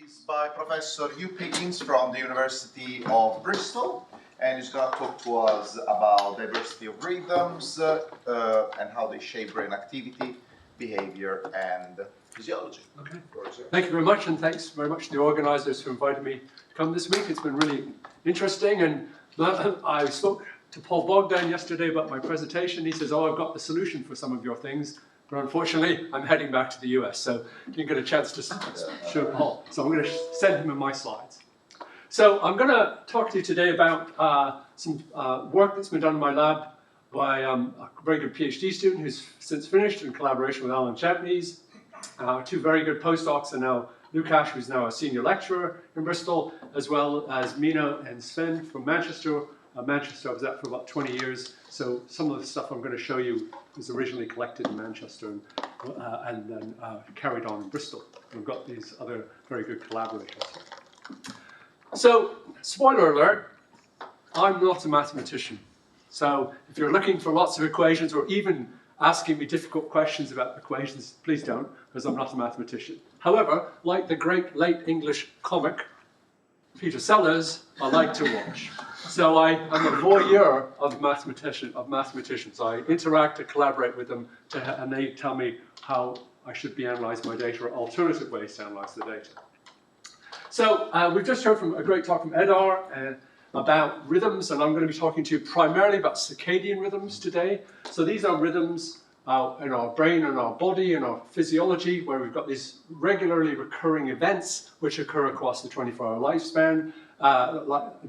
is by Professor Hugh Piggins from the University of Bristol, and he's going to talk to us about diversity of rhythms and how they shape brain activity, behavior, and physiology. Okay. Thank you very much, and thanks very much to the organisers who invited me to come this week. It's been really interesting, and I spoke to Paul Bogdan yesterday about my presentation. He says, "Oh, I've got the solution for some of your things." But unfortunately, I'm heading back to the US, so didn't get a chance to show Paul. So I'm going to send him in my slides. So I'm going to talk to you today about some work that's been done in my lab by a very good PhD student who's since finished in collaboration with Alan Champneys. Two very good postdocs, and now Lukasz, who's now a senior lecturer in Bristol, as well as Mina and Sven from Manchester. Manchester, I was at for about 20 years, so some of the stuff I'm going to show you was originally collected in Manchester and then carried on in Bristol. We've got these other very good collaborators. So, spoiler alert, I'm not a mathematician. So, if you're looking for lots of equations or even asking me difficult questions about equations, please don't, because I'm not a mathematician. However, like the great late English comic, Peter Sellers, I like to watch. So I'm a voyeur of mathematicians. I interact and collaborate with them, and they tell me how I should be analysing my data or alternative ways to analyse the data. So we've just heard from a great talk from Edar about rhythms, and I'm going to be talking to you primarily about circadian rhythms today. So these are rhythms in our brain and our body and our physiology, where we've got these regularly recurring events which occur across the 24-hour lifespan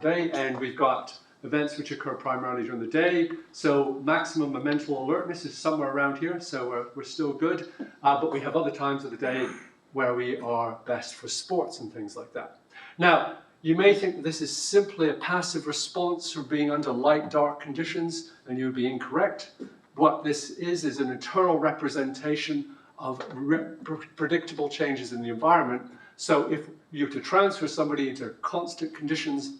day, and we've got events which occur primarily during the day. So maximum mental alertness is somewhere around here, so we're still good. But we have other times of the day where we are best for sports and things like that. Now, you may think that this is simply a passive response for being under light-dark conditions, and you'd be incorrect. What this is an internal representation of predictable changes in the environment. So if you were to transfer somebody into constant conditions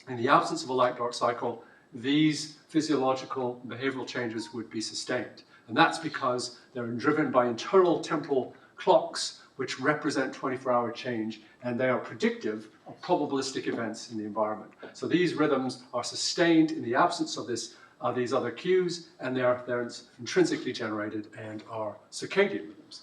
in the absence of a light-dark cycle, these physiological and behavioral changes would be sustained. And that's because they're driven by internal temporal clocks which represent 24-hour change, and they are predictive of probabilistic events in the environment. So these rhythms are sustained in the absence of these other cues, and they're intrinsically generated and are circadian rhythms.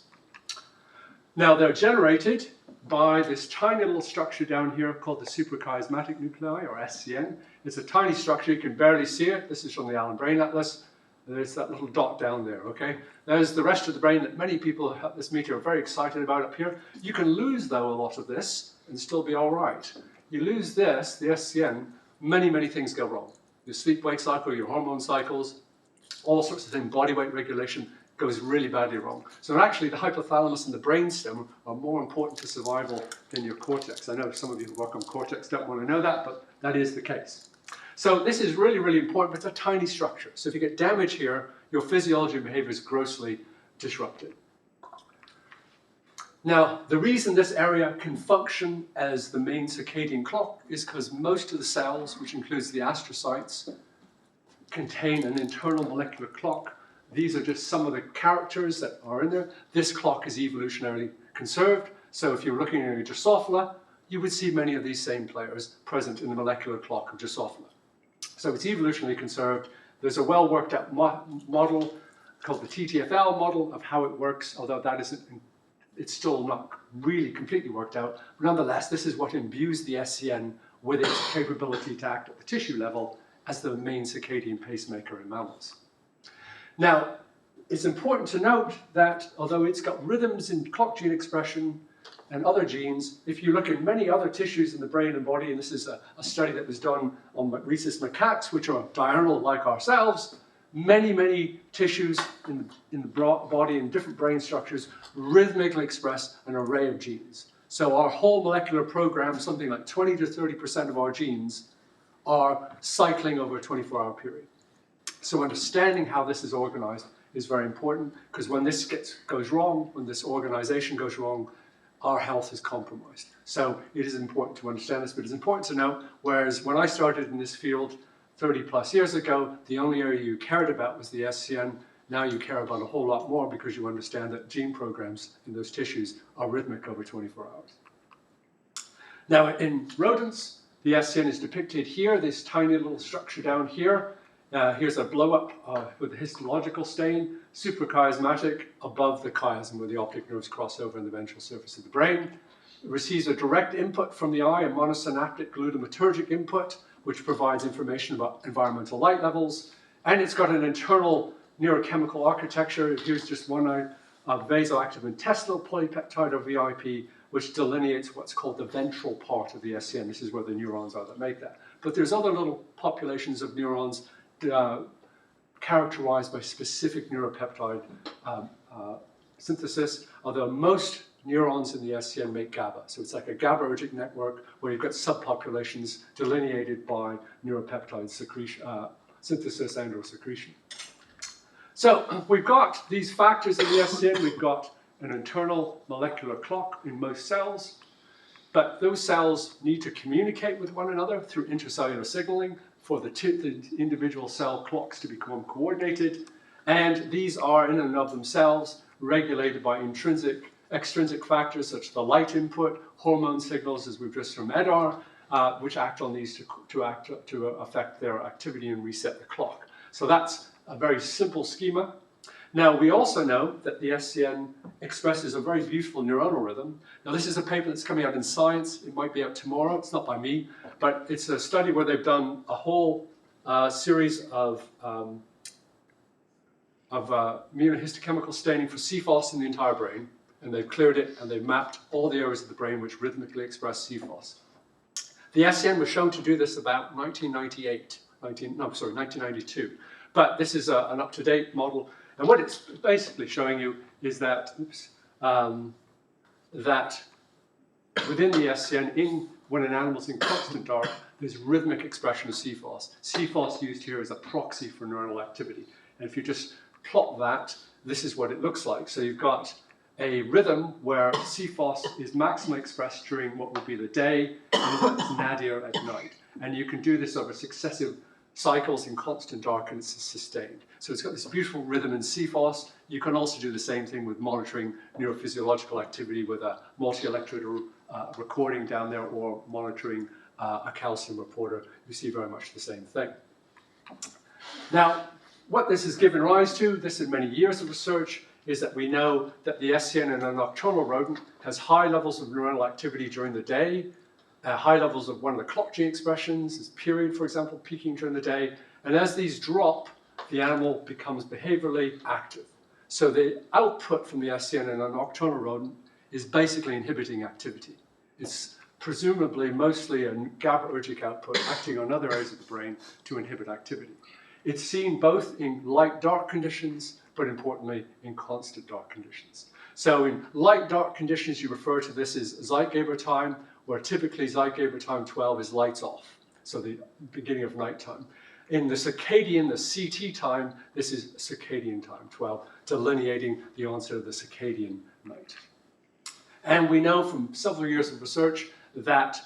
Now they're generated by this tiny little structure down here called the suprachiasmatic nuclei, or SCN. It's a tiny structure, you can barely see it. This is from the Allen Brain Atlas. There's that little dot down there, okay? There's the rest of the brain that many people at this meeting are very excited about up here. You can lose, though, a lot of this and still be all right. You lose this, the SCN, many things go wrong. Your sleep-wake cycle, your hormone cycles, all sorts of things, body weight regulation goes really badly wrong. So actually the hypothalamus and the brainstem are more important to survival than your cortex. I know some of you who work on cortex don't want to know that, but that is the case. So this is really important, but it's a tiny structure. So if you get damage here, your physiology and behavior is grossly disrupted. Now, the reason this area can function as the main circadian clock is because most of the cells, which includes the astrocytes, contain an internal molecular clock. These are just some of the characters that are in there. This clock is evolutionarily conserved. So if you're looking at a Drosophila, you would see many of these same players present in the molecular clock of Drosophila. So it's evolutionarily conserved. There's a well worked out model called the TTFL model of how it works, although that isn't, it's still not really completely worked out. But nonetheless, this is what imbues the SCN with its capability to act at the tissue level as the main circadian pacemaker in mammals. Now, it's important to note that although it's got rhythms in clock gene expression and other genes, if you look at many other tissues in the brain and body, and this is a study that was done on rhesus macaques, which are diurnal like ourselves, many tissues in the body and different brain structures rhythmically express an array of genes. So our whole molecular program, something like 20 to 30% of our genes, are cycling over a 24-hour period. So understanding how this is organized is very important, because when this goes wrong, when this organization goes wrong, our health is compromised. So it is important to understand this, but it's important to know, whereas when I started in this field 30 plus years ago, the only area you cared about was the SCN. Now you care about a whole lot more because you understand that gene programs in those tissues are rhythmic over 24 hours. Now, in rodents, the SCN is depicted here, this tiny little structure down here. Here's a blow-up with a histological stain, suprachiasmatic above the chiasm where the optic nerves cross over in the ventral surface of the brain. It receives a direct input from the eye, a monosynaptic glutamatergic input, which provides information about environmental light levels. And it's got an internal neurochemical architecture. Here's just one vasoactive intestinal polypeptide, or VIP, which delineates what's called the ventral part of the SCN. This is where the neurons are that make that. But there's other little populations of neurons characterized by specific neuropeptide synthesis, although most neurons in the SCN make GABA. So it's like a GABAergic network where you've got subpopulations delineated by neuropeptide secretion, synthesis and or secretion. So we've got these factors in the SCN. We've got an internal molecular clock in most cells, but those cells need to communicate with one another through intracellular signaling for the individual cell clocks to become coordinated. And these are in and of themselves regulated by extrinsic factors such as the light input, hormone signals, as we've just from EDAR, which act on these to affect their activity and reset the clock. So that's a very simple schema. Now, we also know that the SCN expresses a very beautiful neuronal rhythm. Now, this is a paper that's coming out in Science. It might be out tomorrow. It's not by me, but it's a study where they've done a whole series of immunohistochemical staining for CFOS in the entire brain, and they've cleared it, and they've mapped all the areas of the brain which rhythmically express CFOS. The SCN was shown to do this about 1992. But this is an up-to-date model. And what it's basically showing you is that, that within the SCN, when an animal's in constant dark, there's rhythmic expression of CFOS. CFOS used here as a proxy for neuronal activity. And if you just plot that, this is what it looks like. So you've got a rhythm where CFOS is maximally expressed during what would be the day, and it's nadir at night. And you can do this over successive cycles in constant dark, and it's sustained. So it's got this beautiful rhythm in CFOS. You can also do the same thing with monitoring neurophysiological activity with a multi-electrode recording down there, or monitoring a calcium reporter. You see very much the same thing. Now, what this has given rise to, this is many years of research, is that we know that the SCN in a nocturnal rodent has high levels of neuronal activity during the day, high levels of one of the clock gene expressions, this period, for example, peaking during the day. And as these drop, the animal becomes behaviorally active. So the output from the SCN in a nocturnal rodent is basically inhibiting activity. It's presumably mostly a GABAergic output acting on other areas of the brain to inhibit activity. It's seen both in light-dark conditions, but importantly in constant dark conditions. So in light-dark conditions, you refer to this as Zeitgeber time, where typically Zeitgeber time 12 is lights off, so the beginning of nighttime. In the circadian, the CT time, this is circadian time 12, delineating the onset of the circadian night. And we know from several years of research that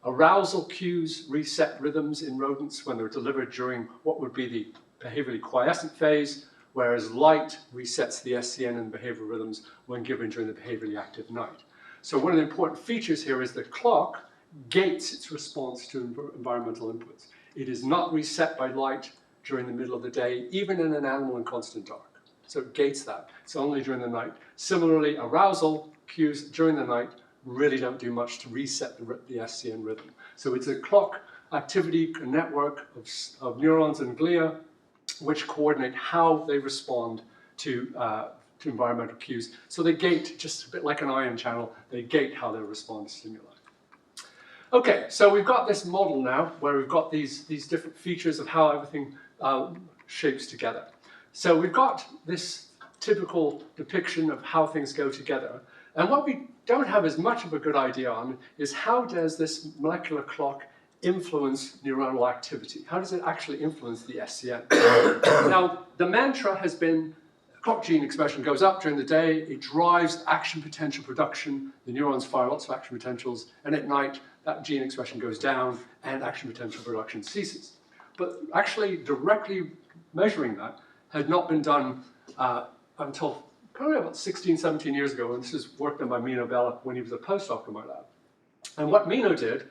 arousal cues reset rhythms in rodents when they're delivered during what would be the behaviorally quiescent phase, whereas light resets the SCN and behavioral rhythms when given during the behaviorally active night. So one of the important features here is the clock gates its response to environmental inputs. It is not reset by light during the middle of the day, even in an animal in constant dark. So it gates that. It's only during the night. Similarly, arousal cues during the night really don't do much to reset the SCN rhythm. So it's a clock activity network of neurons and glia which coordinate how they respond to environmental cues. So they gate, just a bit like an ion channel, they gate how they respond to stimuli. Okay, so we've got this model now where we've got these different features of how everything shapes together. So we've got this typical depiction of how things go together. And what we don't have as much of a good idea on is how does this molecular clock influence neuronal activity? How does it actually influence the SCN? Now, the mantra has been clock gene expression goes up during the day, it drives action potential production, the neurons fire lots of action potentials, and at night that gene expression goes down and action potential production ceases. But actually directly measuring that had not been done until probably about 16, 17 years ago, and this is work done by Mino Bella when he was a postdoc in my lab. And what Mino did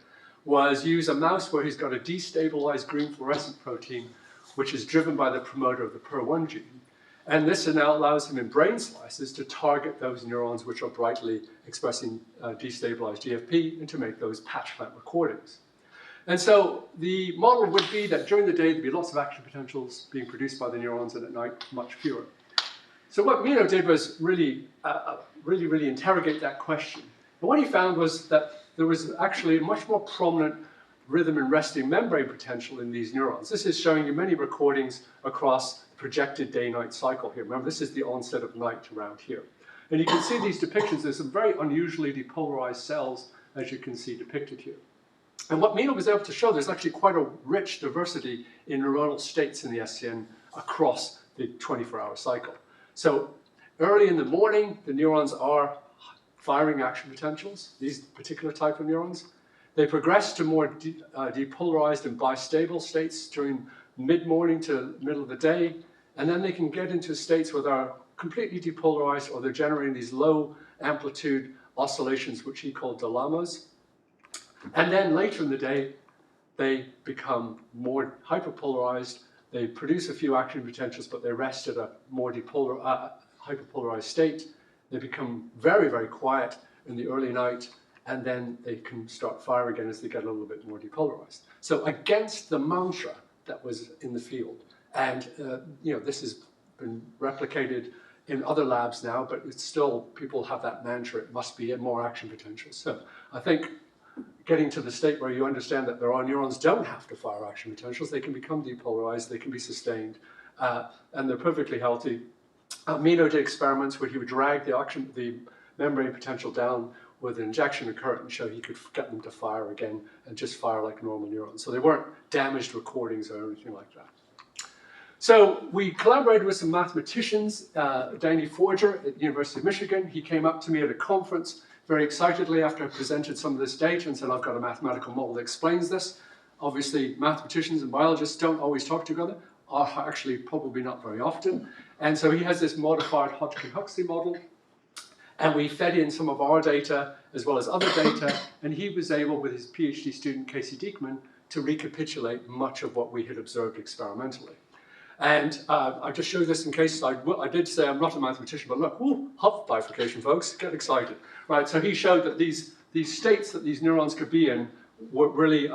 was use a mouse where he's got a destabilized green fluorescent protein, which is driven by the promoter of the PER1 gene. And this now allows him in brain slices to target those neurons which are brightly expressing destabilized GFP and to make those patch plant recordings. And so the model would be that during the day there'd be lots of action potentials being produced by the neurons, and at night much fewer. So what Mino did was really interrogate that question. And what he found was that there was actually a much more prominent rhythm and resting membrane potential in these neurons. This is showing you many recordings across the projected day-night cycle here. Remember, this is the onset of night around here. And you can see these depictions. There's some very unusually depolarized cells, as you can see depicted here. And what Mino was able to show, there's actually quite a rich diversity in neuronal states in the SCN across the 24-hour cycle. So early in the morning, the neurons are firing action potentials, these particular type of neurons. They progress to more depolarized and bistable states during mid-morning to middle of the day, and then they can get into states where they're completely depolarized or they're generating these low amplitude oscillations, which he called dilemmas. And then later in the day, they become more hyperpolarized. They produce a few action potentials, but they rest at a more hyperpolarized state. They become very, very quiet in the early night, and then they can start fire again as they get a little bit more depolarized. So against the mantra that was in the field, and this has been replicated in other labs now, but it's still, people have that mantra, it must be more action potential. So I think getting to the state where you understand that there are neurons don't have to fire action potentials, they can become depolarized, they can be sustained, and they're perfectly healthy. Mino did experiments where he would drag the membrane potential down with an injection of current and show he could get them to fire again and just fire like normal neurons. So they weren't damaged recordings or anything like that. So we collaborated with some mathematicians, Danny Forger at the University of Michigan. He came up to me at a conference very excitedly after I presented some of this data and said, I've got a mathematical model that explains this. Obviously, mathematicians and biologists don't always talk together, or actually probably not very often. And so he has this modified Hodgkin-Huxley model. And we fed in some of our data as well as other data, and he was able, with his PhD student Casey Diekman, to recapitulate much of what we had observed experimentally. And I just showed this in case I did say I'm not a mathematician, but look, woo, Hopf bifurcation, folks, get excited. Right, so he showed that these states that these neurons could be in were really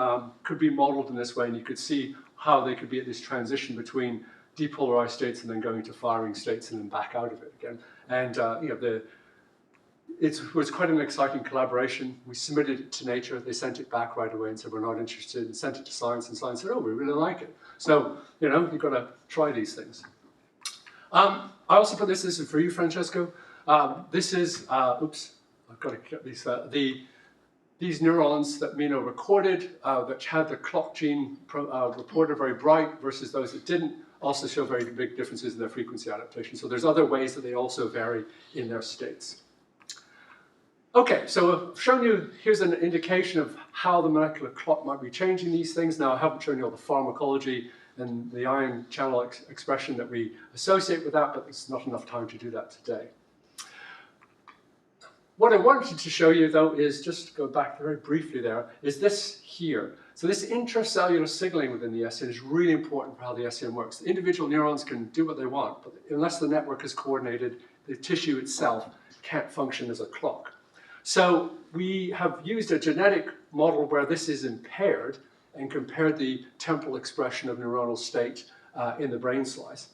could be modeled in this way, and you could see how they could be at this transition between depolarized states and then going to firing states and then back out of it again. And it was quite an exciting collaboration. We submitted it to Nature. They sent it back right away and said, we're not interested, and sent it to Science, and Science said, oh, we really like it. So, you've got to try these things. I also put this is for you, Francesco. This is, oops, I've got to get these, these neurons that Mino recorded, that had the clock gene reported very bright versus those that didn't, also show very big differences in their frequency adaptation. So there's other ways that they also vary in their states. Okay, so I've shown you, here's an indication of how the molecular clock might be changing these things. Now, I haven't shown you all the pharmacology and the ion channel expression that we associate with that, but there's not enough time to do that today. What I wanted to show you, though, is just to go back very briefly there, is this here. So this intracellular signaling within the SCN is really important for how the SCN works. The individual neurons can do what they want, but unless the network is coordinated, the tissue itself can't function as a clock. So we have used a genetic model where this is impaired and compared the temporal expression of neuronal state in the brain slice.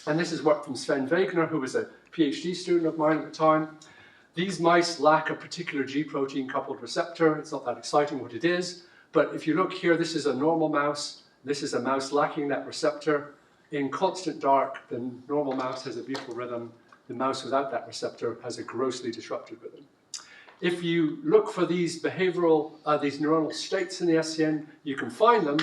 And this is work from Sven Wegener, who was a PhD student of mine at the time. These mice lack a particular G protein coupled receptor. It's not that exciting what it is, but if you look here, this is a normal mouse. This is a mouse lacking that receptor. In constant dark, the normal mouse has a beautiful rhythm. The mouse without that receptor has a grossly disrupted rhythm. If you look for these behavioral, these neuronal states in the SCN, you can find them,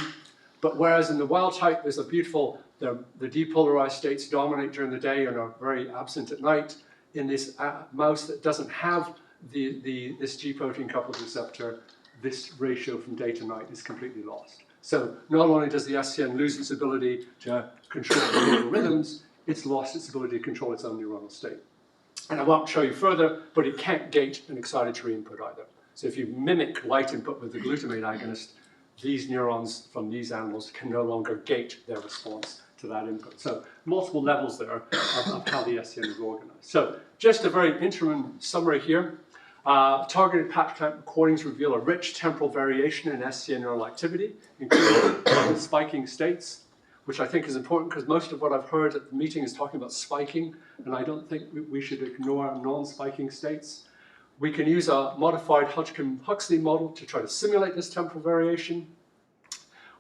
but whereas in the wild type, there's a beautiful, the depolarized states dominate during the day and are very absent at night. In this mouse that doesn't have this G protein coupled receptor, this ratio from day to night is completely lost. So not only does the SCN lose its ability to control the neural rhythms, it's lost its ability to control its own neuronal state. And I won't show you further, but it can't gate an excitatory input either. So if you mimic light input with the glutamate agonist, these neurons from these animals can no longer gate their response to that input. So multiple levels there of how the SCN is organized. So just a very interim summary here. Targeted patch clamp recordings reveal a rich temporal variation in SCN neural activity, including spiking states, which I think is important because most of what I've heard at the meeting is talking about spiking, and I don't think we should ignore non-spiking states. We can use a modified Hodgkin-Huxley model to try to simulate this temporal variation.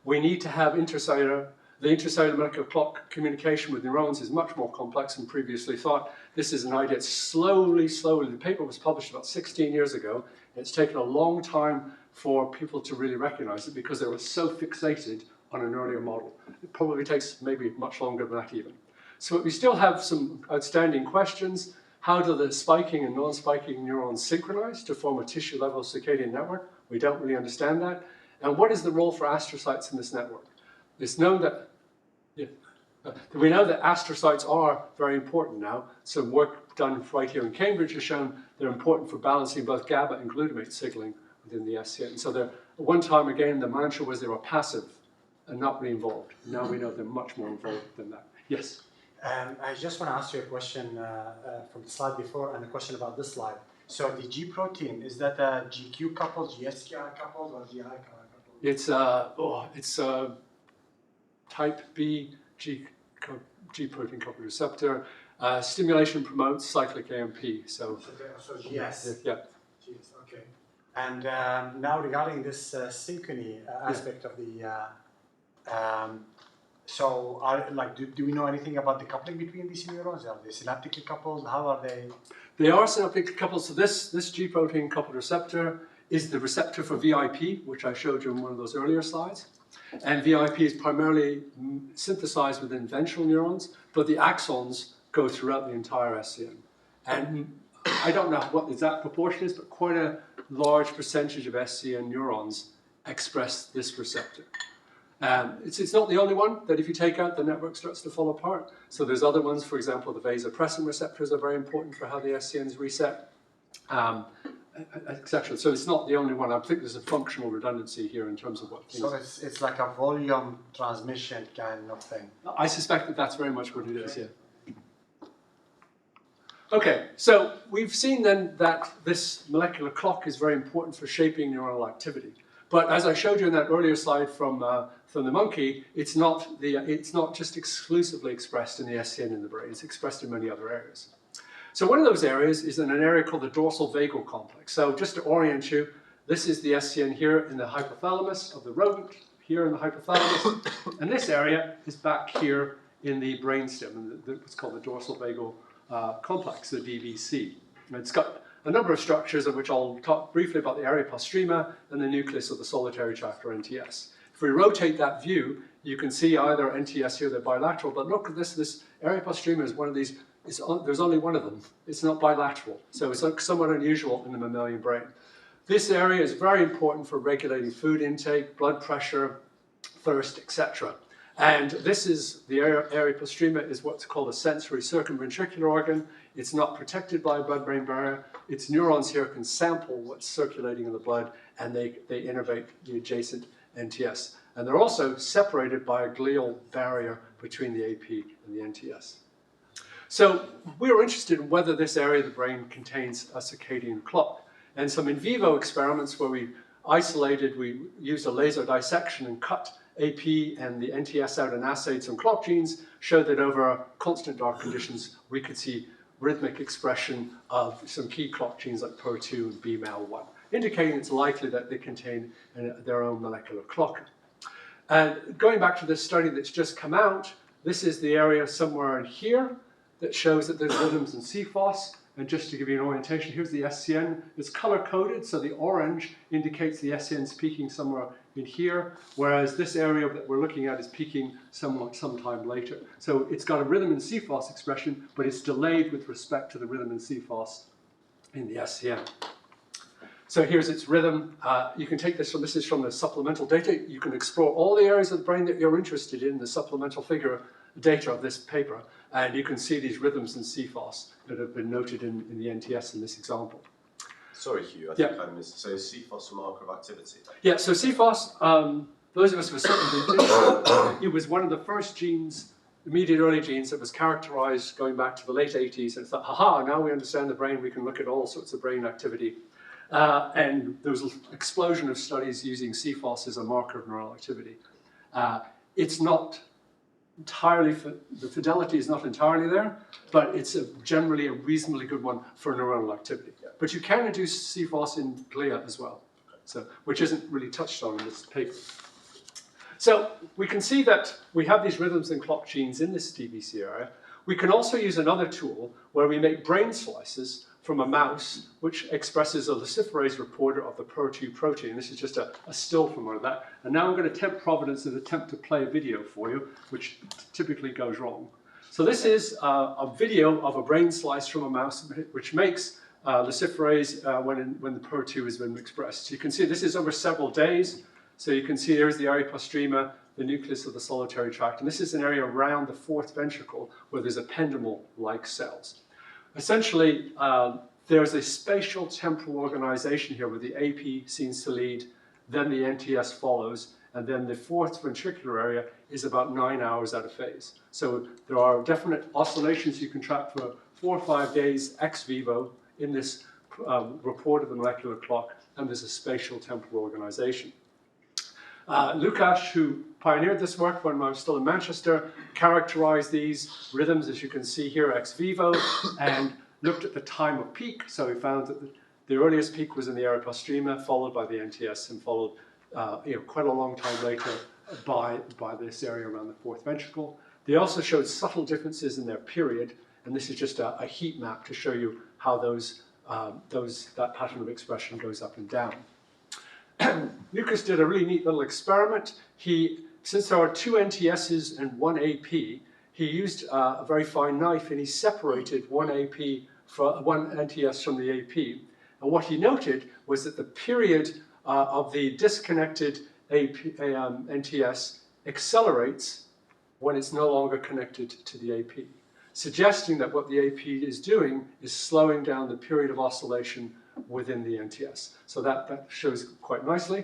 We need to have the intracellular molecular clock communication with neurons is much more complex than previously thought. This is an idea. It's slowly, the paper was published about 16 years ago. It's taken a long time for people to really recognize it because they were so fixated on an earlier model. It probably takes maybe much longer than that even. So we still have some outstanding questions. How do the spiking and non-spiking neurons synchronize to form a tissue-level circadian network? We don't really understand that. And what is the role for astrocytes in this network? It's known that, we know that astrocytes are very important now. Some work done right here in Cambridge has shown they're important for balancing both GABA and glutamate signaling within the SCN. So at one time, again, the mantra was they were passive and not really involved. Now we know they're much more involved than that. Yes? I just want to ask you a question from the slide before and a question about this slide. So the G protein, is that a GQ coupled, GSQI coupled, or GI coupled? It's type B G protein coupled receptor. Stimulation promotes cyclic AMP. So GS. Yeah. GS, okay. And now regarding this synchrony aspect of the do we know anything about the coupling between these neurons? Are they synaptically coupled? How are they? They are synaptically coupled. So this G protein coupled receptor is the receptor for VIP, which I showed you in one of those earlier slides. And VIP is primarily synthesized within ventral neurons, but the axons go throughout the entire SCN. And I don't know what the exact proportion is, but quite a large percentage of SCN neurons express this receptor. It's not the only one that if you take out, the network starts to fall apart. So there's other ones, for example, the vasopressin receptors are very important for how the SCN is reset, etc. So it's not the only one. I think there's a functional redundancy here in terms of what things... So it's like a volume transmission kind of thing. I suspect that that's very much what it is, yeah. Okay, so we've seen then that this molecular clock is very important for shaping neuronal activity. But as I showed you in that earlier slide from the monkey, it's not just exclusively expressed in the SCN in the brain. It's expressed in many other areas. So one of those areas is in an area called the dorsal vagal complex. So just to orient you, this is the SCN here in the hypothalamus of the rodent, here in the hypothalamus. And this area is back here in the brainstem, what's called the dorsal vagal complex, the DVC. And it's got a number of structures of which I'll talk briefly about the area postrema and the nucleus of the solitary chapter NTS. If we rotate that view, you can see either NTS here, they're bilateral, but look at this area postrema is one of these, there's only one of them. It's not bilateral, so it's somewhat unusual in the mammalian brain. This area is very important for regulating food intake, blood pressure, thirst, etc. And this is, the area postrema is what's called a sensory circumventricular organ. It's not protected by a blood-brain barrier. Its neurons here can sample what's circulating in the blood, and they innervate the adjacent NTS. And they're also separated by a glial barrier between the AP and the NTS. So we were interested in whether this area of the brain contains a circadian clock. And some in vivo experiments where we used a laser dissection and cut AP and the NTS out and assayed some clock genes, showed that over constant dark conditions, we could see rhythmic expression of some key clock genes like PER2 and BMAL1, indicating it's likely that they contain their own molecular clock. And going back to this study that's just come out, this is the area somewhere in here that shows that there's rhythms in CFOS. And just to give you an orientation, here's the SCN. It's color-coded, so the orange indicates the SCN's peaking somewhere in here, whereas this area that we're looking at is peaking sometime later. So it's got a rhythm in CFOS expression, but it's delayed with respect to the rhythm in CFOS in the SCN. So here's its rhythm. You can take this is from the supplemental data. You can explore all the areas of the brain that you're interested in, the supplemental data of this paper, and you can see these rhythms in CFOS that have been noted in the NTS in this example. Sorry, Hugh, I Yeah. think I missed. So is CFOS a marker of activity? Yeah, so CFOS, those of us who are certainly did, it was one of the first genes, immediate early genes that was characterized going back to the late 80s, and it's like, haha, now we understand the brain, we can look at all sorts of brain activity. And there was an explosion of studies using CFOS as a marker of neural activity. It's not entirely, the fidelity is not entirely there, but it's generally a reasonably good one for neuronal activity. But you can induce CFOS in glia as well, so, which isn't really touched on in this paper. So we can see that we have these rhythms and clock genes in this DBC area. We can also use another tool where we make brain slices from a mouse which expresses a luciferase reporter of the PER2 protein. This is just a still from one of that. And now I'm going to tempt Providence and attempt to play a video for you, which typically goes wrong. So this is a video of a brain slice from a mouse which makes luciferase when the PER2 has been expressed. So you can see this is over several days. So you can see here's the area postrema, the nucleus of the solitary tract, and this is an area around the fourth ventricle where there's ependymal-like cells. Essentially, there's a spatial temporal organization here where the AP seems to lead, then the NTS follows, and then the fourth ventricular area is about 9 hours out of phase. So there are definite oscillations you can track for 4 or 5 days ex vivo in this report of the molecular clock, and there's a spatial temporal organization. Lukáš, who pioneered this work when I was still in Manchester, characterized these rhythms, as you can see here, ex vivo, and looked at the time of peak. So he found that the earliest peak was in the area postrema, followed by the NTS, and followed quite a long time later by this area around the fourth ventricle. They also showed subtle differences in their period, and this is just a heat map to show you how that pattern of expression goes up and down. Lucas did a really neat little experiment. Since there are 2 NTSs and 1 AP, he used a very fine knife and he separated one NTS from the AP. And what he noted was that the period of the disconnected NTS accelerates when it's no longer connected to the AP, suggesting that what the AP is doing is slowing down the period of oscillation within the NTS. So that shows quite nicely.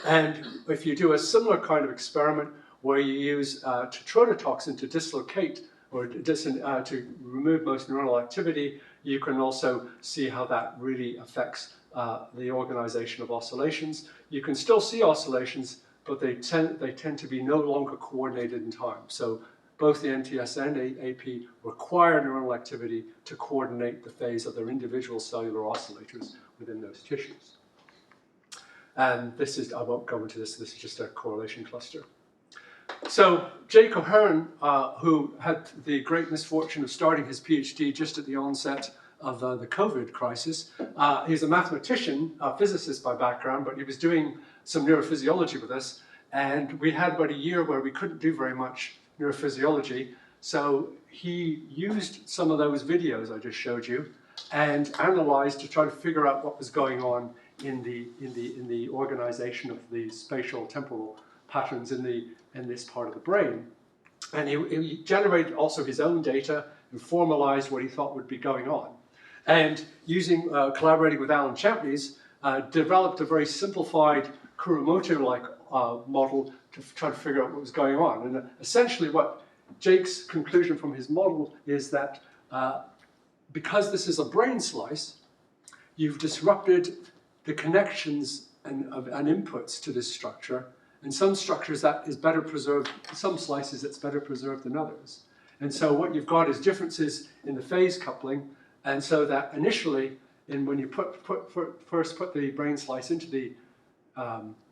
And if you do a similar kind of experiment where you use tetrodotoxin to dislocate or to remove most neuronal activity, you can also see how that really affects the organization of oscillations. You can still see oscillations, but they tend to be no longer coordinated in time. So both the NTS and AP require neuronal activity to coordinate the phase of their individual cellular oscillators within those tissues. And this is, I won't go into this, this is just a correlation cluster. So Jay Cohern, who had the great misfortune of starting his PhD just at the onset of the COVID crisis, he's a mathematician, a physicist by background, but he was doing some neurophysiology with us, and we had about a year where we couldn't do very much neurophysiology, so he used some of those videos I just showed you and analyzed to try to figure out what was going on in the organization of the spatial temporal patterns in this part of the brain. And he generated also his own data and formalized what he thought would be going on. And collaborating with Alan Champneys, developed a very simplified Kuromoto-like model to try to figure out what was going on. And essentially what Jake's conclusion from his model is that because this is a brain slice, you've disrupted the connections and inputs to this structure. In some structures that is better preserved, some slices it's better preserved than others. And so what you've got is differences in the phase coupling, and so that initially, when you first put the brain slice into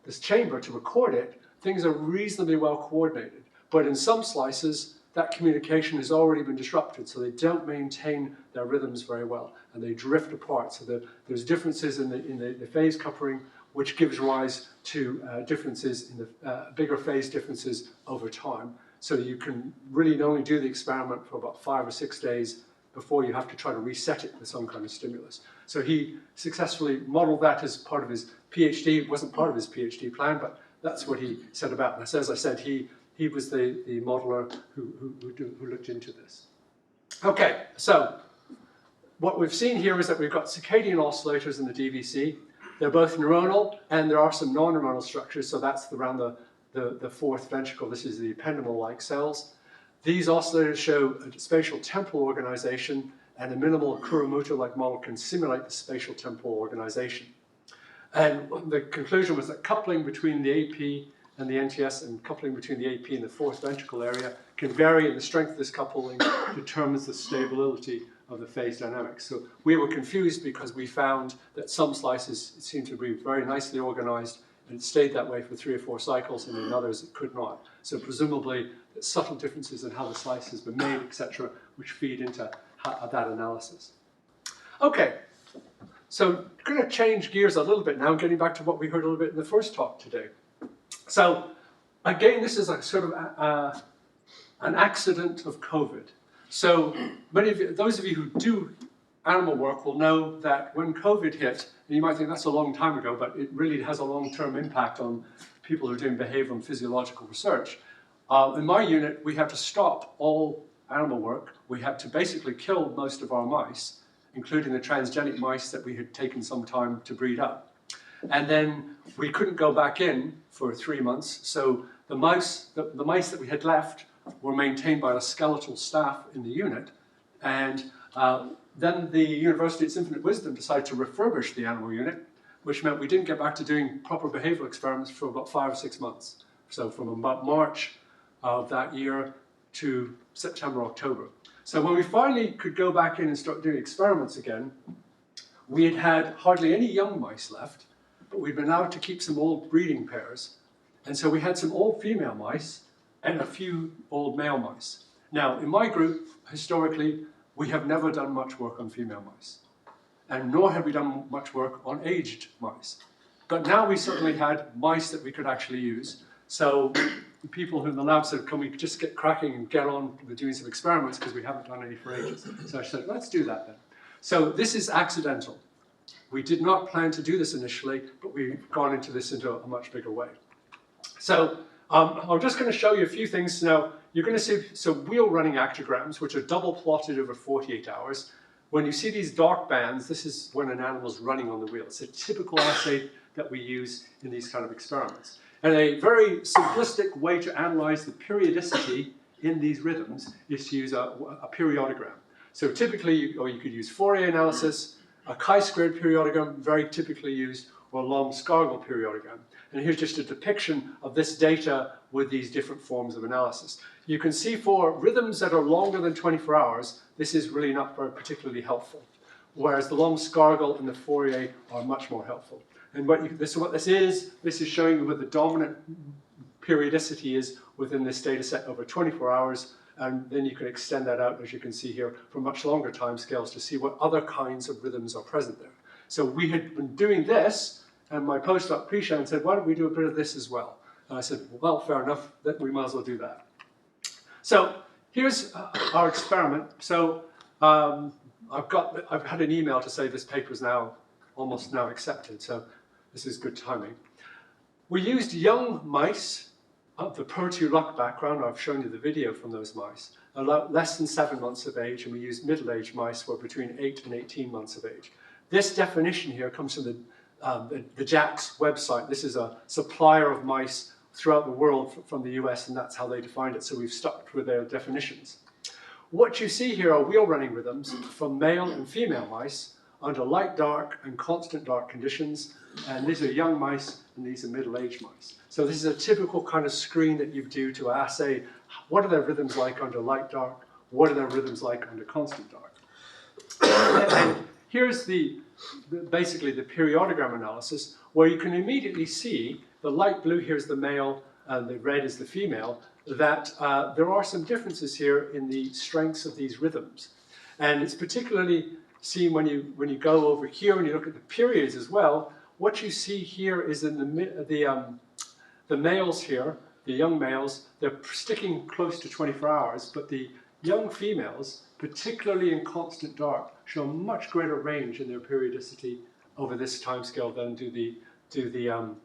this chamber to record it, things are reasonably well coordinated. But in some slices, that communication has already been disrupted, so they don't maintain their rhythms very well, and they drift apart. So there's differences in the phase coupling, which gives rise to differences in the bigger phase differences over time. So you can really only do the experiment for about 5 or 6 days before you have to try to reset it with some kind of stimulus. So he successfully modeled that as part of his PhD. It wasn't part of his PhD plan, but that's what he set about. And as I said, he was the modeler who looked into this. Okay, so what we've seen here is that we've got circadian oscillators in the DVC. They're both neuronal, and there are some non-neuronal structures, so that's around the fourth ventricle. This is the ependymal-like cells. These oscillators show a spatial temporal organization, and a minimal Kuramoto-like model can simulate the spatial temporal organization. And the conclusion was that coupling between the AP and the NTS and coupling between the AP and the fourth ventricle area can vary, and the strength of this coupling determines the stability of the phase dynamics. So we were confused because we found that some slices seemed to be very nicely organized and it stayed that way for 3 or 4 cycles, and in others it could not. So presumably subtle differences in how the slice has been made, etc., which feed into that analysis. Okay, so I'm going to change gears a little bit now, getting back to what we heard a little bit in the first talk today. So again, this is a sort of an accident of COVID. So many of you, those of you who do animal work will know that when COVID hit, and you might think that's a long time ago, but it really has a long-term impact on people who are doing behaviour and physiological research. In my unit, we had to stop all animal work. We had to basically kill most of our mice, including the transgenic mice that we had taken some time to breed up. And then we couldn't go back in for 3 months, so the mice that we had left were maintained by a skeletal staff in the unit, and then the University of Its Infinite Wisdom decided to refurbish the animal unit, which meant we didn't get back to doing proper behavioural experiments for about 5 or 6 months. So from about March of that year to September, October. So when we finally could go back in and start doing experiments again, we had had hardly any young mice left, but we'd been able to keep some old breeding pairs. And so we had some old female mice and a few old male mice. Now, in my group, historically, we have never done much work on female mice, and nor have we done much work on aged mice. But now we certainly had mice that we could actually use. So the people in the lab said, can we just get cracking and get on with doing some experiments, because we haven't done any for ages. So I said, let's do that then. So this is accidental. We did not plan to do this initially, but we've gone into this into a much bigger way. So I'm just going to show you a few things now. You're going to see some wheel running actograms, which are double plotted over 48 hours. When you see these dark bands, this is when an animal is running on the wheel. It's a typical assay that we use in these kind of experiments. And a very simplistic way to analyze the periodicity in these rhythms is to use a periodogram. So typically, you could use Fourier analysis, a chi-squared periodogram, very typically used, or a Lom-Scargill periodogram. And here's just a depiction of this data with these different forms of analysis. You can see for rhythms that are longer than 24 hours, this is really not very particularly helpful, whereas the Lom-Scargill and the Fourier are much more helpful. And this is showing you what the dominant periodicity is within this data set over 24 hours, and then you can extend that out, as you can see here, for much longer time scales to see what other kinds of rhythms are present there. So we had been doing this, and my postdoc Prishan said, why don't we do a bit of this as well? And I said, well, fair enough, that we might as well do that. So here's our experiment. So I've had an email to say this paper is now almost accepted, so this is good timing. We used young mice of the Per2 luck background. I've shown you the video from those mice, less than 7 months of age, and we used middle-aged mice who are between 8 and 18 months of age. This definition here comes from the JAX website. This is a supplier of mice throughout the world from the US, and that's how they defined it, so we've stuck with their definitions. What you see here are wheel running rhythms from male and female mice under light dark and constant dark conditions, and these are young mice and these are middle-aged mice. So this is a typical kind of screen that you do to assay what are their rhythms like under light dark, what are their rhythms like under constant dark. And here's basically the periodogram analysis, where you can immediately see the light blue here is the male and the red is the female, that there are some differences here in the strengths of these rhythms. And it's particularly seen when you go over here and you look at the periods as well. What you see here is in the males here, the young males, they're sticking close to 24 hours, but the young females, particularly in constant dark, show a much greater range in their periodicity over this timescale than do the young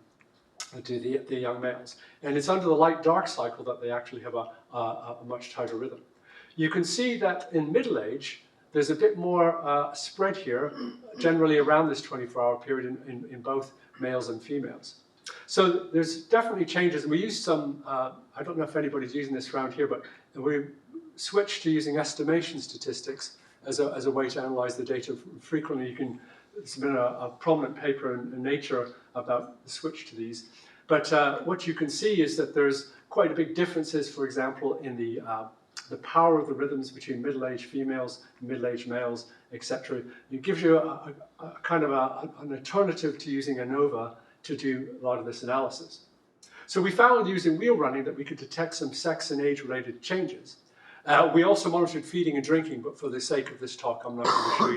males. And it's under the light-dark cycle that they actually have a much tighter rhythm. You can see that in middle age, there's a bit more spread here, generally around this 24-hour period in both males and females. So there's definitely changes, and we use some, I don't know if anybody's using this around here, but we switched to using estimation statistics as a way to analyze the data. Frequently, there's been a prominent paper in Nature about the switch to these. But what you can see is that there's quite a big differences, for example, in the power of the rhythms between middle-aged females, middle-aged males, etc. It gives you a kind of an alternative to using ANOVA to do a lot of this analysis. So we found using wheel running that we could detect some sex and age-related changes. We also monitored feeding and drinking, but for the sake of this talk, I'm not going to show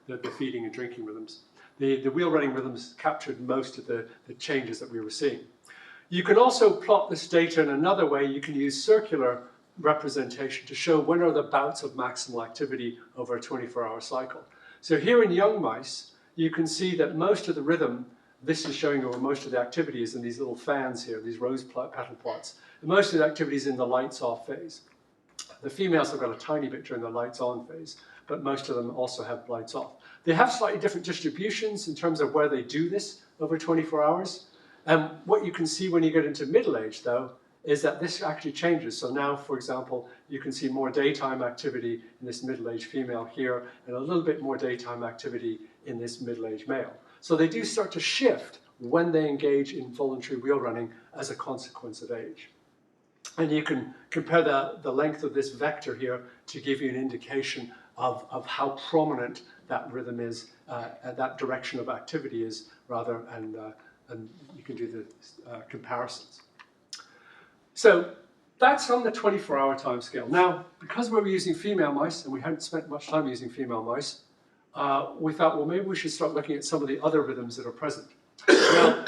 you the feeding and drinking rhythms. The wheel running rhythms captured most of the changes that we were seeing. You can also plot this data in another way. You can use circular representation to show when are the bouts of maximal activity over a 24-hour cycle. So here in young mice, you can see that most of the rhythm, this is showing you where most of the activity is in these little fans here, these rose petal plots. And most of the activity is in the lights off phase. The females have got a tiny bit during the lights on phase, but most of them also have lights off. They have slightly different distributions in terms of where they do this over 24 hours. And what you can see when you get into middle age, though, is that this actually changes. So now, for example, you can see more daytime activity in this middle-aged female here, and a little bit more daytime activity in this middle-aged male. So they do start to shift when they engage in voluntary wheel running as a consequence of age. And you can compare the length of this vector here to give you an indication of how prominent that rhythm is, that direction of activity is, rather, and you can do the comparisons. So that's on the 24-hour time scale. Now, because we were using female mice, and we hadn't spent much time using female mice, we thought, well, maybe we should start looking at some of the other rhythms that are present. Now,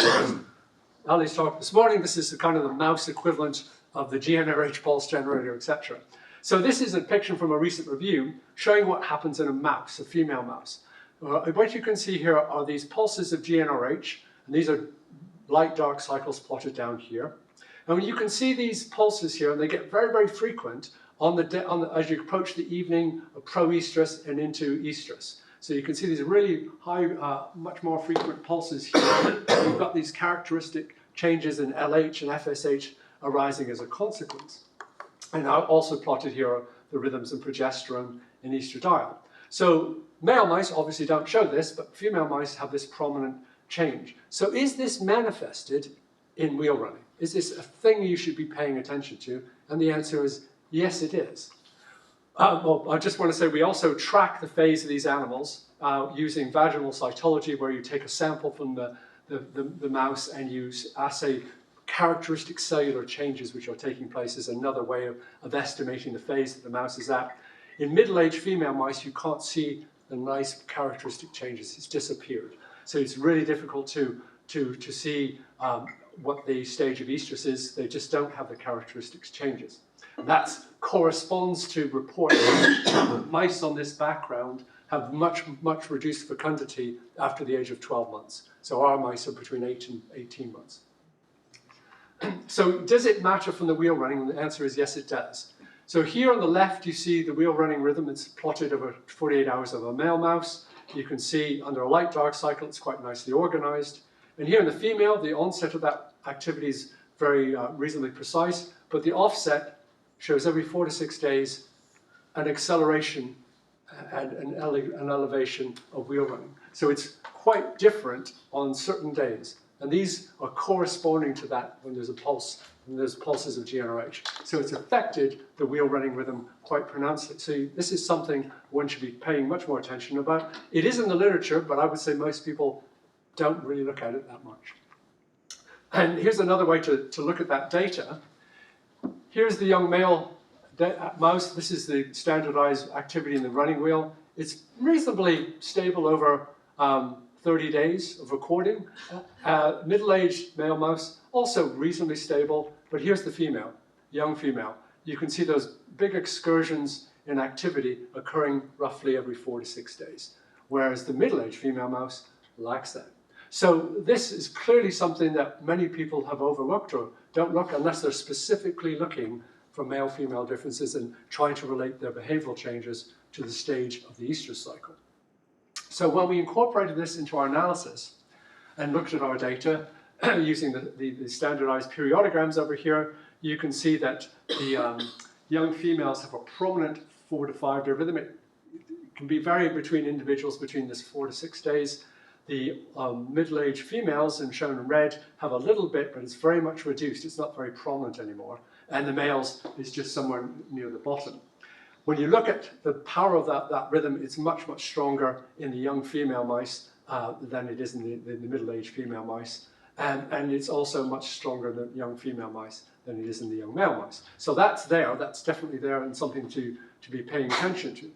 Ali's talk this morning, this is kind of the mouse equivalent of the GnRH pulse generator, etc. So this is a picture from a recent review showing what happens in a mouse, a female mouse. What you can see here are these pulses of GnRH, and these are light-dark cycles plotted down here. And you can see these pulses here, and they get very, very frequent as you approach the evening of pro-estrus and into estrus. So you can see these really high, much more frequent pulses here. You've got these characteristic changes in LH and FSH arising as a consequence. And I also plotted here the rhythms in progesterone and estradiol. So male mice obviously don't show this, but female mice have this prominent change. So is this manifested in wheel running? Is this a thing you should be paying attention to? And the answer is yes, it is. Well, I just want to say we also track the phase of these animals using vaginal cytology, where you take a sample from the mouse and you assay characteristic cellular changes which are taking place as another way of estimating the phase that the mouse is at. In middle-aged female mice, you can't see the nice characteristic changes. It's disappeared. So it's really difficult to see what the stage of estrus is. They just don't have the characteristics changes. That corresponds to reports that mice on this background have much reduced fecundity after the age of 12 months. So our mice are between 8 and 18 months. So does it matter from the wheel running? And the answer is yes, it does. So here on the left, you see the wheel running rhythm. It's plotted over 48 hours of a male mouse. You can see under a light-dark cycle, it's quite nicely organized. And here in the female, the onset of that activity is very reasonably precise, but the offset shows every 4 to 6 days an acceleration and an elevation of wheel running. So it's quite different on certain days. And these are corresponding to that when there's a pulse, and there's pulses of GnRH. So it's affected the wheel running rhythm quite pronouncedly. So this is something one should be paying much more attention about. It is in the literature, but I would say most people don't really look at it that much. And here's another way to look at that data. Here's the young male mouse. This is the standardized activity in the running wheel. It's reasonably stable over 30 days of recording. Middle-aged male mouse, also reasonably stable, but here's the female, young female. You can see those big excursions in activity occurring roughly every 4 to 6 days, whereas the middle-aged female mouse lacks that. So this is clearly something that many people have overlooked or don't look unless they're specifically looking for male-female differences and trying to relate their behavioral changes to the stage of the estrous cycle. So when we incorporated this into our analysis and looked at our data using the standardized periodograms over here, you can see that the young females have a prominent 4 to 5 day rhythm. It can be varied between individuals between this 4 to 6 days. The middle-aged females, and shown in red, have a little bit, but it's very much reduced. It's not very prominent anymore. And the males is just somewhere near the bottom. When you look at the power of that rhythm, it's much, much stronger in the young female mice than it is in the middle-aged female mice. And it's also much stronger in the young female mice than it is in the young male mice. So that's there, that's definitely there, and something to be paying attention to.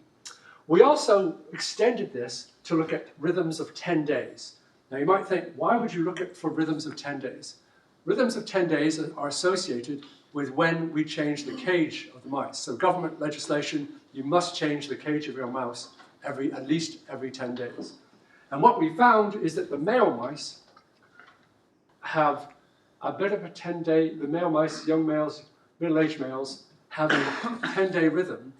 We also extended this to look at rhythms of 10 days. Now you might think, why would you look at for rhythms of 10 days? Rhythms of 10 days are associated with when we change the cage of the mice. So government legislation, you must change the cage of your mouse at least every 10 days. And what we found is that the male mice have a bit of a 10-day, the male mice, young males, middle-aged males, have a 10-day rhythm,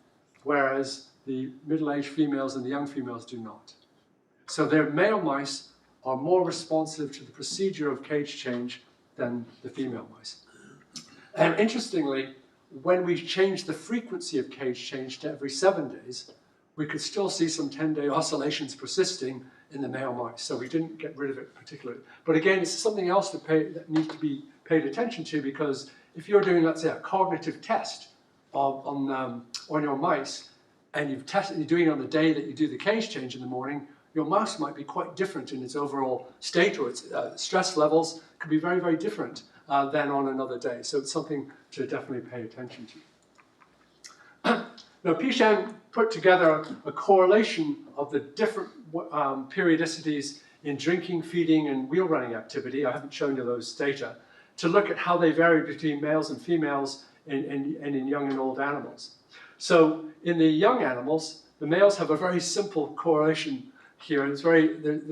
whereas the middle-aged females and the young females do not. So their male mice are more responsive to the procedure of cage change than the female mice. And interestingly, when we changed the frequency of cage change to every 7 days, we could still see some 10-day oscillations persisting in the male mice. So we didn't get rid of it particularly. But again, it's something else that needs to be paid attention to, because if you're doing, let's say, a cognitive test on your mice, and you're doing it on the day that you do the cage change in the morning, your mouse might be quite different in its overall state, or its stress levels could be very, very different than on another day. So it's something to definitely pay attention to. Now, Pishan put together a correlation of the different periodicities in drinking, feeding, and wheel running activity. I haven't shown you those data, to look at how they vary between males and females and in young and old animals. So in the young animals, the males have a very simple correlation here. It's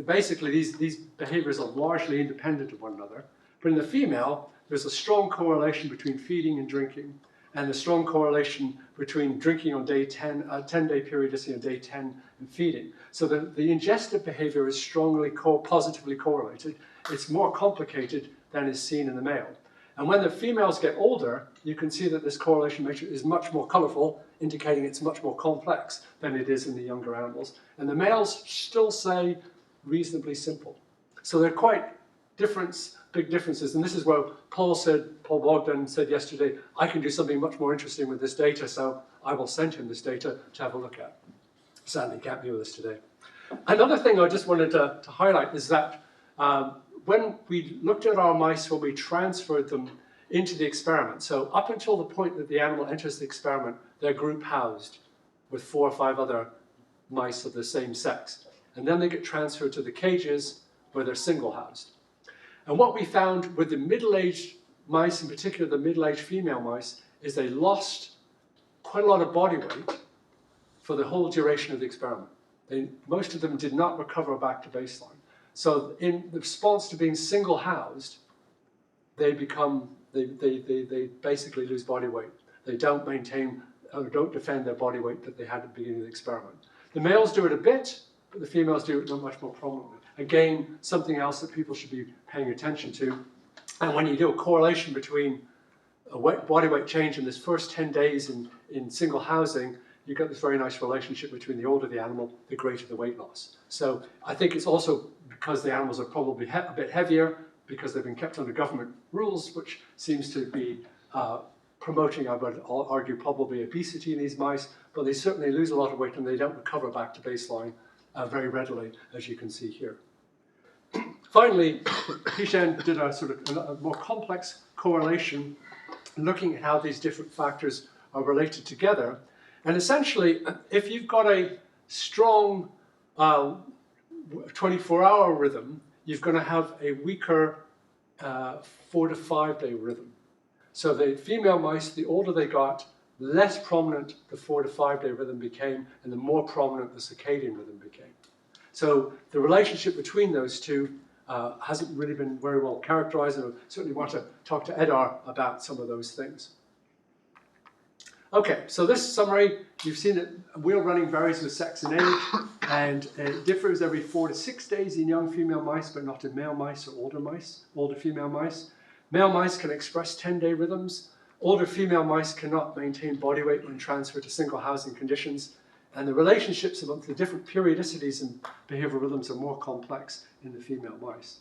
basically these behaviors are largely independent of one another. But in the female, there's a strong correlation between feeding and drinking, and a strong correlation between drinking on day 10, 10-day periodicity on day 10, and feeding. So the ingestive behavior is strongly positively correlated. It's more complicated than is seen in the male. And when the females get older, you can see that this correlation matrix is much more colorful, indicating it's much more complex than it is in the younger animals. And the males still say reasonably simple. So they're quite big differences. And this is where Paul Bogdan said yesterday, I can do something much more interesting with this data, so I will send him this data to have a look at. Sadly, he can't be with us today. Another thing I just wanted to highlight is that when we looked at our mice, when we transferred them into the experiment, so up until the point that the animal enters the experiment, they're group housed with 4 or 5 other mice of the same sex. And then they get transferred to the cages where they're single housed. And what we found with the middle-aged mice, in particular the middle-aged female mice, is they lost quite a lot of body weight for the whole duration of the experiment. Most of them did not recover back to baseline. So in response to being single housed, they basically lose body weight. They don't maintain or don't defend their body weight that they had at the beginning of the experiment. The males do it a bit, but the females do it much more prominently. Again, something else that people should be paying attention to. And when you do a correlation between a body weight change in this first 10 days in single housing, you get this very nice relationship between the older the animal, the greater the weight loss. So I think it's also because the animals are probably a bit heavier, because they've been kept under government rules, which seems to be promoting, I would argue, probably obesity in these mice, but they certainly lose a lot of weight and they don't recover back to baseline very readily, as you can see here. Finally, Pishan did a sort of a more complex correlation, looking at how these different factors are related together. And essentially, if you've got a strong 24-hour rhythm, you're going to have a weaker 4 to 5 day rhythm. So the female mice, the older they got, less prominent the 4 to 5 day rhythm became, and the more prominent the circadian rhythm became. So the relationship between those two hasn't really been very well characterized, and I certainly want to talk to Edar about some of those things. Okay, so this summary, you've seen that wheel running varies with sex and age, and it differs every 4 to 6 days in young female mice, but not in male mice or older female mice. Male mice can express 10-day rhythms. Older female mice cannot maintain body weight when transferred to single housing conditions, and the relationships among the different periodicities and behavioral rhythms are more complex in the female mice.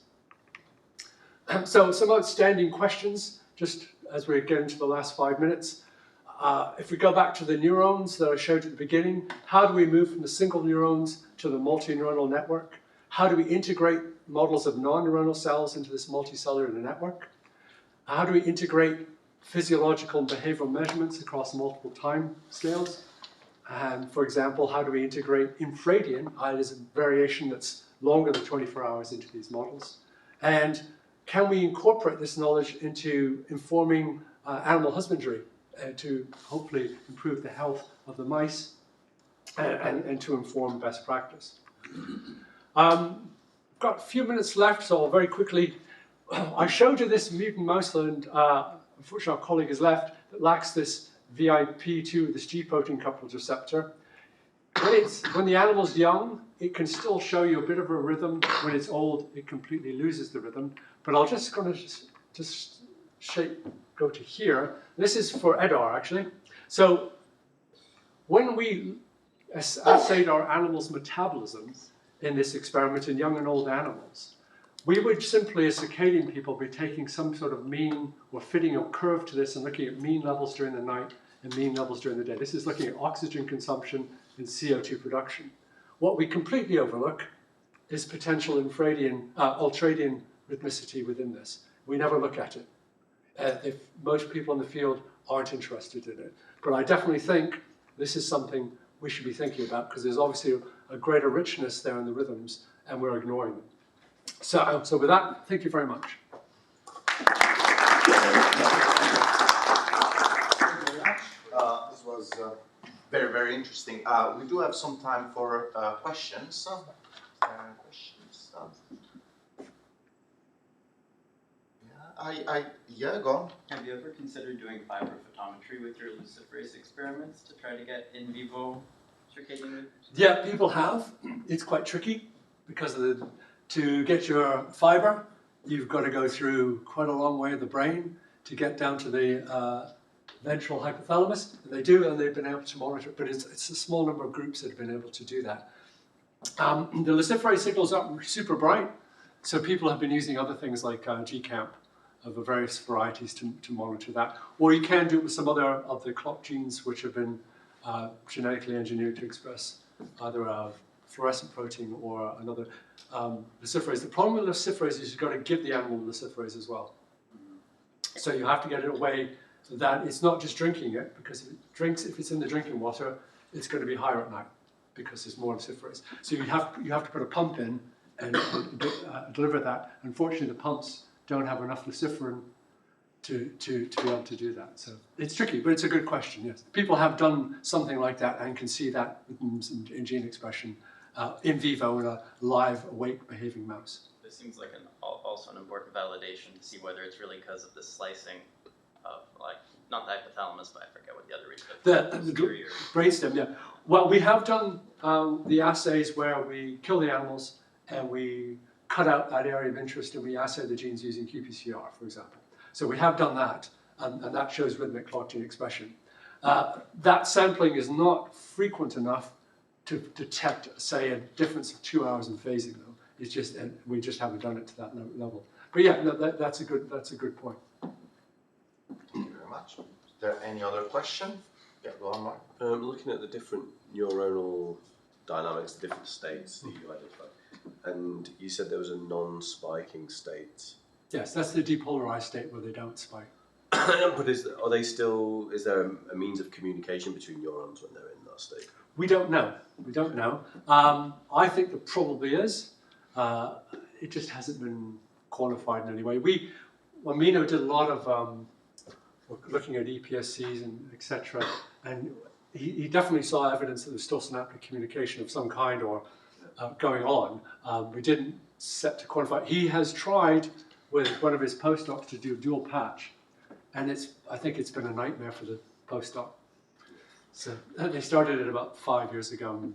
So some outstanding questions, just as we get into the last 5 minutes. If we go back to the neurons that I showed at the beginning, how do we move from the single neurons to the multi-neuronal network? How do we integrate models of non-neuronal cells into this multicellular network? How do we integrate physiological and behavioral measurements across multiple time scales? And for example, how do we integrate infradian, i.e. is a variation that's longer than 24 hours into these models? And can we incorporate this knowledge into informing animal husbandry to hopefully improve the health of the mice and to inform best practice? I've got a few minutes left, so I'll very quickly. I showed you this mutant mouse, and unfortunately our colleague has left, that lacks this VIP2, this G protein coupled receptor. When the animal's young, it can still show you a bit of a rhythm. When it's old, it completely loses the rhythm. But I'll just go to here. This is for EDAR, actually. So when we assayed our animals' metabolism in this experiment in young and old animals, we would simply, as circadian people, be taking some sort of mean or fitting a curve to this and looking at mean levels during the night and mean levels during the day. This is looking at oxygen consumption and CO2 production. What we completely overlook is potential ultradian rhythmicity within this. We never look at it. If most people in the field aren't interested in it. But I definitely think this is something we should be thinking about, because there's obviously a greater richness there in the rhythms, and we're ignoring them. So with that, thank you very much. This was very, very interesting. We do have some time for questions. Yeah, go on. Have you ever considered doing fiber photometry with your luciferase experiments to try to get in vivo circadian rhythms? Yeah, people have. It's quite tricky because to get your fiber, you've got to go through quite a long way of the brain to get down to the ventral hypothalamus. And they do, and they've been able to monitor it, but it's a small number of groups that have been able to do that. The luciferase signals aren't super bright, so people have been using other things like GCamp of various varieties to monitor that. Or you can do it with some other of the clock genes which have been genetically engineered to express either a fluorescent protein or another luciferase. The problem with luciferase is you've got to give the animal luciferase as well. So you have to get it away that it's not just drinking it, because if it's in the drinking water, it's going to be higher at night because there's more luciferase. So you have to put a pump in and deliver that. Unfortunately, the pumps don't have enough luciferin to be able to do that. So it's tricky, but it's a good question, yes. People have done something like that and can see that in gene expression in vivo in a live, awake, behaving mouse. This seems like also an important validation to see whether it's really because of the slicing of, like, not the hypothalamus, but I forget what the other reason. The brainstem, yeah. Well, we have done the assays where we kill the animals and we cut out that area of interest and we assay the genes using qPCR, for example. So we have done that, and that shows rhythmic clock gene expression. That sampling is not frequent enough to detect, say, a difference of 2 hours in phasing, though. It's just, and we just haven't done it to that level. But yeah, no, that's a good point. Thank you very much. Is there any other question? Yeah, go on, Mark. Looking at the different neuronal dynamics, the different states that you identified, and you said there was a non-spiking state. Yes, that's the depolarized state where they don't spike. But is there a means of communication between neurons when they're in that state? We don't know. We don't know. I think there probably is. It just hasn't been quantified in any way. When Mino did a lot of looking at EPSCs and etc., and he definitely saw evidence that there's still synaptic communication of some kind or going on. We didn't set to quantify. He has tried with one of his postdocs to do a dual patch, and I think it's been a nightmare for the postdoc. So they started it about 5 years ago, and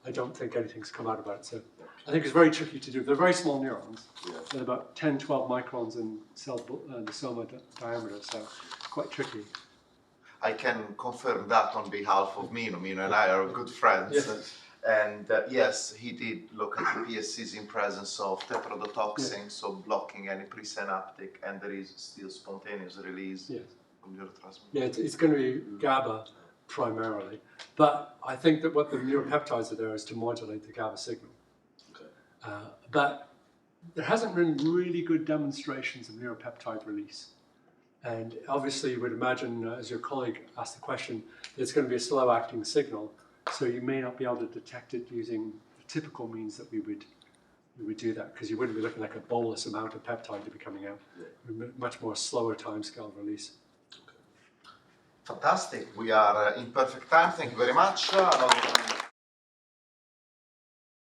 I don't think anything's come out about it. So I think it's very tricky to do. They're very small neurons. Yeah. They're about 10, 12 microns in the soma diameter, so quite tricky. I can confirm that on behalf of Mino. Mino and I are good friends. Yes. And yes, he did look at the PSCs in presence of tetrodotoxin, so blocking any presynaptic, and there is still spontaneous release Yes. of neurotransmitters. Yeah, it's going to be GABA primarily, but I think that what the neuropeptides are there is to modulate the GABA signal. Okay. But there hasn't been really good demonstrations of neuropeptide release. And obviously you would imagine, as your colleague asked the question, it's going to be a slow-acting signal, so you may not be able to detect it using the typical means that we would do that, because you wouldn't be looking like a bolus amount of peptide to be coming out. Much more slower timescale release. Fantastic. We are in perfect time. Thank you very much.